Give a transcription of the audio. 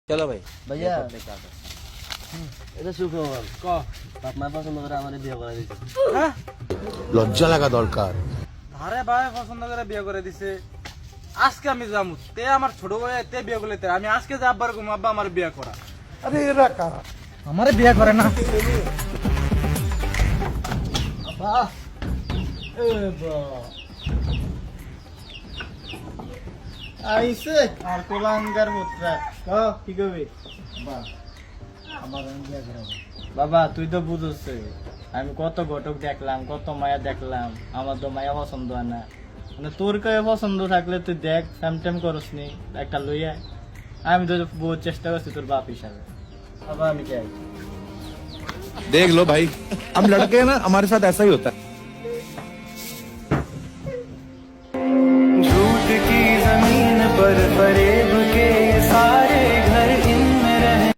चलो भाई भैया क्या कर এটা সুখবর ক বাপ মা পছন্দ করে আমাদের বিয়ে করে দিয়েছে হ্যাঁ লজ্জা লাগা দরকার। আরে ভাই পছন্দ করে বিয়ে করে দিছে আজকে আমি যামু তে আমার ছোট ভাই তে বিয়ে করলে তে আমি আজকে যে আব্বার কম আব্বা আমার বিয়ে করা আরে এরা কারা? আমারে বিয়ে করে না বাহ এ বাহ আইছে আর কোলাঙ্গার মুত্রা কি কবি বাহ আমার বিয়ে করাবো বাবা তুই তো বুঝছ আমি কত ঘটক দেখলাম কত মায়া দেখলাম আমার তো মায়া পছন্দ হয় না মানে তোর কে পছন্দ থাকলে তুই দেখ সামটাইম করস নি একটা লইয়া আমি তো বহুত চেষ্টা করছি তোর বাপ হিসাবে বাবা আমি চাই देख लो भाई, हम लड़के हैं ना, हमारे साथ ऐसा ही होता है।